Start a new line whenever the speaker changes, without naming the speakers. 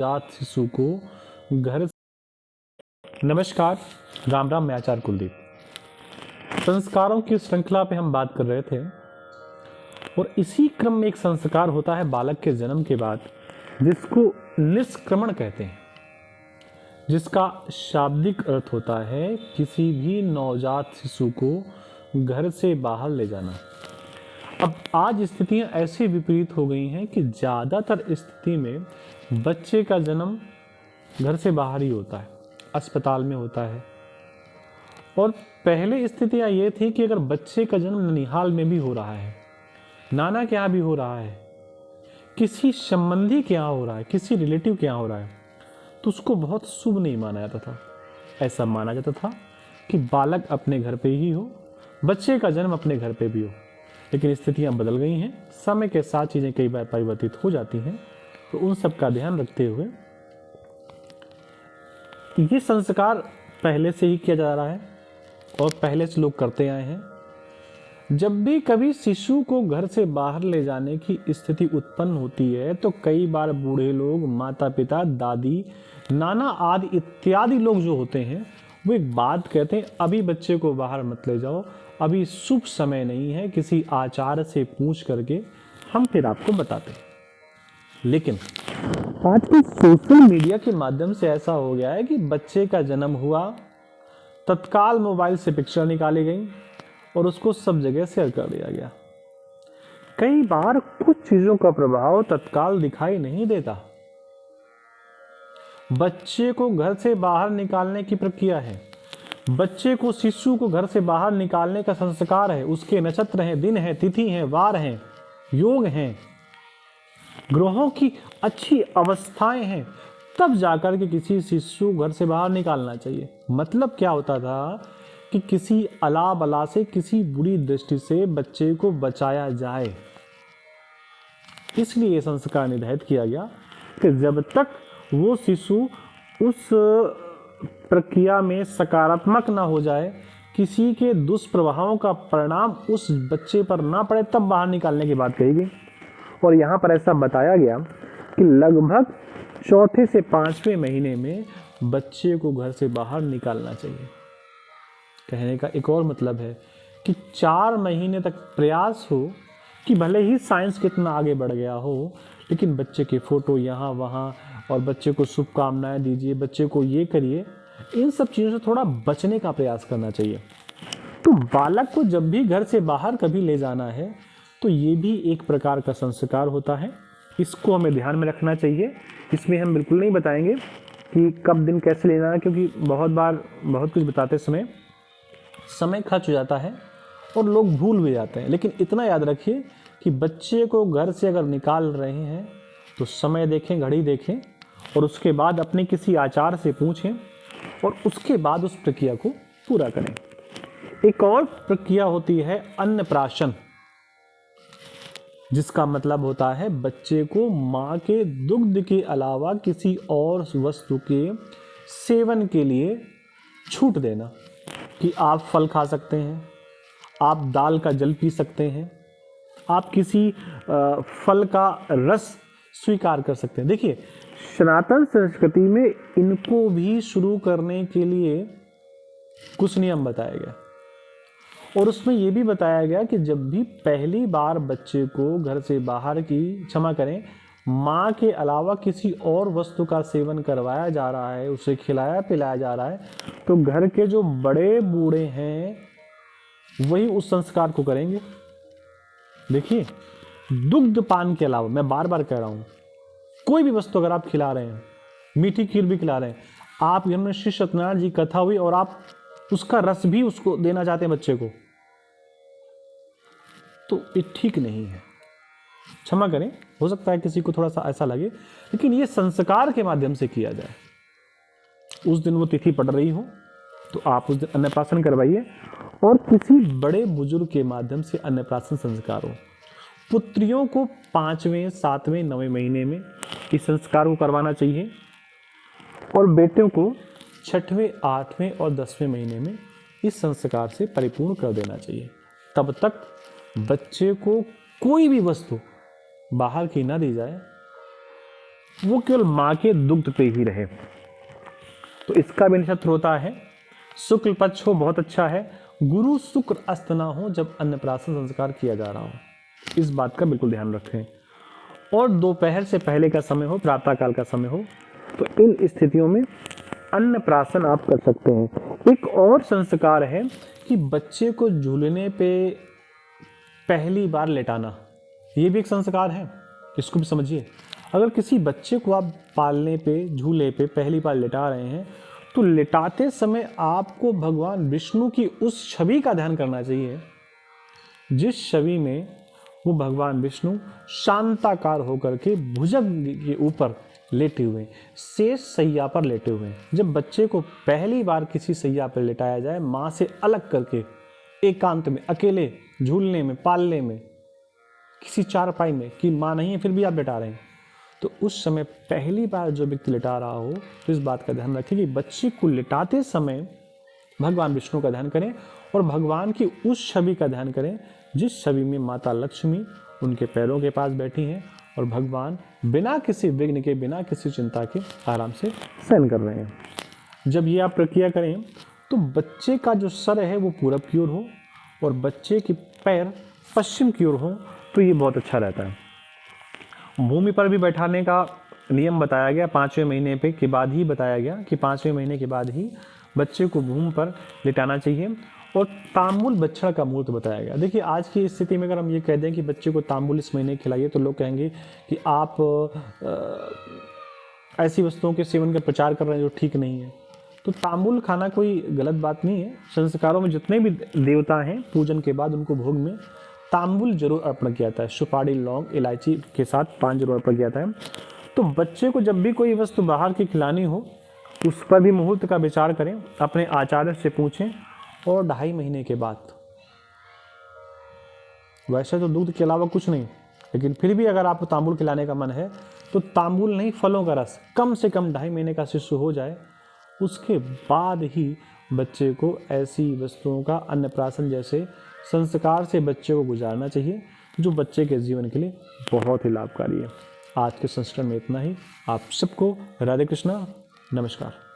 नवजात शिशु को घर। नमस्कार, राम राम। मैं आचार्य कुलदीप। संस्कारों की श्रृंखला पे हम बात कर रहे थे और इसी क्रम में एक संस्कार होता है बालक के जन्म के बाद, जिसको निष्क्रमण कहते हैं, जिसका शाब्दिक अर्थ होता है किसी भी नवजात शिशु को घर से बाहर ले जाना। अब आज स्थितियां ऐसी विपरीत हो गई हैं कि ज़्यादातर स्थिति में बच्चे का जन्म घर से बाहर ही होता है, अस्पताल में होता है। और पहले स्थितियां ये थी कि अगर बच्चे का जन्म ननिहाल में भी हो रहा है, नाना के यहाँ भी हो रहा है, किसी संबंधी के यहाँ हो रहा है, किसी रिलेटिव के यहाँ हो रहा है, तो उसको बहुत शुभ नहीं माना जाता था। ऐसा माना जाता था कि बालक अपने घर पे ही हो, बच्चे का जन्म अपने घर पे भी हो। लेकिन स्थितियां बदल गई हैं, समय के साथ चीज़ें कई बार परिवर्तित हो जाती हैं। तो उन सब का ध्यान रखते हुए ये संस्कार पहले से ही किया जा रहा है और पहले से लोग करते आए हैं। जब भी कभी शिशु को घर से बाहर ले जाने की स्थिति उत्पन्न होती है तो कई बार बूढ़े लोग, माता पिता, दादी, नाना आदि इत्यादि लोग जो होते हैं वो एक बात कहते हैं, अभी बच्चे को बाहर मत ले जाओ, अभी शुभ समय नहीं है, किसी आचार्य से पूछ करके हम फिर आपको बताते हैं। लेकिन आज के सोशल मीडिया के माध्यम से ऐसा हो गया है कि बच्चे का जन्म हुआ, तत्काल मोबाइल से पिक्चर निकाली गई और उसको सब जगह शेयर कर दिया गया। कई बार कुछ चीजों का प्रभाव तत्काल दिखाई नहीं देता। बच्चे को घर से बाहर निकालने की प्रक्रिया है, बच्चे को, शिशु को घर से बाहर निकालने का संस्कार है, उसके नक्षत्र हैं, दिन है, तिथि है, वार हैं, योग हैं, ग्रहों की अच्छी अवस्थाएं हैं, तब जाकर के किसी शिशु घर से बाहर निकालना चाहिए। मतलब क्या होता था कि किसी अला बला से, किसी बुरी दृष्टि से बच्चे को बचाया जाए। इसलिए यह संस्कार निर्धारित किया गया कि जब तक वो शिशु उस प्रक्रिया में सकारात्मक ना हो जाए, किसी के दुष्प्रभावों का परिणाम उस बच्चे पर ना पड़े, तब बाहर निकालने की बात कही गई। और यहाँ पर ऐसा बताया गया कि लगभग चौथे से 5वें महीने में बच्चे को घर से बाहर निकालना चाहिए। कहने का एक और मतलब है कि 4 महीने तक प्रयास हो कि भले ही साइंस कितना आगे बढ़ गया हो, लेकिन बच्चे के फोटो यहाँ वहाँ और बच्चे को शुभकामनाएं दीजिए, बच्चे को ये करिए, इन सब चीज़ों से थोड़ा बचने का प्रयास करना चाहिए। तो बालक को जब भी घर से बाहर कभी ले जाना है तो ये भी एक प्रकार का संस्कार होता है, इसको हमें ध्यान में रखना चाहिए। इसमें हम बिल्कुल नहीं बताएंगे कि कब दिन कैसे लेना है, क्योंकि बहुत बार बहुत कुछ बताते समय खर्च हो जाता है और लोग भूल भी जाते हैं। लेकिन इतना याद रखिए कि बच्चे को घर से अगर निकाल रहे हैं तो समय देखें, घड़ी देखें और उसके बाद अपने किसी आचार्य से पूछें और उसके बाद उस प्रक्रिया को पूरा करें। एक और प्रक्रिया होती है अन्नप्राशन, जिसका मतलब होता है बच्चे को माँ के दुग्ध के अलावा किसी और वस्तु के सेवन के लिए छूट देना, कि आप फल खा सकते हैं, आप दाल का जल पी सकते हैं, आप किसी फल का रस स्वीकार कर सकते हैं। देखिए, सनातन संस्कृति में इनको भी शुरू करने के लिए कुछ नियम बताया गया और उसमें यह भी बताया गया कि जब भी पहली बार बच्चे को घर से बाहर की, क्षमा करें, माँ के अलावा किसी और वस्तु का सेवन करवाया जा रहा है, उसे खिलाया पिलाया जा रहा है, तो घर के जो बड़े बूढ़े हैं वही उस संस्कार को करेंगे। देखिए, दुग्ध पान के अलावा, मैं बार बार कह रहा हूँ, कोई भी वस्तु अगर आप खिला रहे हैं, मीठी खीर भी खिला रहे हैं, आप घर में श्री सत्यनारायण जी कथा हुई और आप उसका रस भी उसको देना चाहते हैं बच्चे को, तो ये ठीक नहीं है। क्षमा करें, हो सकता है किसी को थोड़ा सा ऐसा लगे, लेकिन ये संस्कार के माध्यम से किया जाए। उस दिन वो तिथि पड़ रही हो तो आप उस दिन अन्नप्राशन करवाइए और किसी बड़े बुजुर्ग के माध्यम से अन्नप्राशन संस्कार हो। पुत्रियों को 5वें, 7वें, 9वें महीने में इस संस्कार को करवाना चाहिए और बेटियों को 6वें, 8वें और 10वें महीने में इस संस्कार से परिपूर्ण कर देना चाहिए। तब तक बच्चे को कोई भी वस्तु बाहर की ना दी जाए, वो केवल माँ के दुग्ध पे ही रहे। तो इसका भी नक्षत्र होता है शुक्ल पक्ष हो, बहुत अच्छा है। गुरु शुक्र अस्त ना हो जब अन्नप्राशन संस्कार किया जा रहा हो, इस बात का बिल्कुल ध्यान रखें। और दोपहर से पहले का समय हो, प्रातः काल का समय हो, तो इन स्थितियों में अन्नप्राशन आप कर सकते हैं। एक और संस्कार है कि बच्चे को झूलने पे पहली बार लेटाना, ये भी एक संस्कार है, इसको भी समझिए। अगर किसी बच्चे को आप पालने पे, झूले पे पहली बार लेटा रहे हैं, तो लेटाते समय आपको भगवान विष्णु की उस छवि का ध्यान करना चाहिए जिस छवि में वो भगवान विष्णु शांताकार होकर के भुजंग के ऊपर लेटे हुए, शेष सैया पर लेटे हुए। जब बच्चे को पहली बार किसी सैया पर लेटाया जाए, माँ से अलग करके, एकांत में, अकेले झूलने में, पालने में, किसी चारपाई में कि माँ नहीं है फिर भी आप लेटा रहे हैं, तो उस समय पहली बार जो व्यक्ति लेटा रहा हो, तो इस बात का ध्यान रखें कि बच्चे को लेटाते समय भगवान विष्णु का ध्यान करें और भगवान की उस छवि का ध्यान करें जिस छवि में माता लक्ष्मी उनके पैरों के पास बैठी हैं और भगवान बिना किसी विघ्न के, बिना किसी चिंता के आराम से शयन कर रहे हैं। जब ये आप प्रक्रिया करें तो बच्चे का जो सर है वो पूरब की ओर हो और बच्चे के पैर पश्चिम की ओर हो, तो ये बहुत अच्छा रहता है। भूमि पर भी बैठाने का नियम बताया गया, 5वें महीने पे के बाद ही बताया गया कि 5वें महीने के बाद ही बच्चे को भूमि पर लिटाना चाहिए। और तांबुल बछड़ा का मुहूर्त बताया गया। देखिए आज की स्थिति में अगर हम ये कह दें कि बच्चे को तांबुल इस महीने खिलाइए, तो लोग कहेंगे कि आप ऐसी वस्तुओं के सेवन का प्रचार कर रहे हैं जो ठीक नहीं है। तो तांबुल खाना कोई गलत बात नहीं है। संस्कारों में जितने भी देवता हैं, पूजन के बाद उनको भोग में तांबुल जरूर अर्पण किया जाता है। सुपारी, लौंग, इलायची के साथ पान जरूर अर्पण किया जाता है। तो बच्चे को जब भी कोई वस्तु बाहर की खिलानी हो, उस पर भी मुहूर्त का विचार करें, अपने आचार्य से पूछें। और 2.5 महीने के बाद, वैसे तो दूध के अलावा कुछ नहीं, लेकिन फिर भी अगर आपको तांबुल खिलाने का मन है तो तांबुल नहीं, फलों का रस कम से कम 2.5 महीने का शिशु हो जाए, उसके बाद ही बच्चे को ऐसी वस्तुओं का अन्नप्राशन जैसे संस्कार से बच्चे को गुजारना चाहिए, जो बच्चे के जीवन के लिए बहुत ही लाभकारी है। आज के संस्करण में इतना ही। आप सबको राधे कृष्णा, नमस्कार।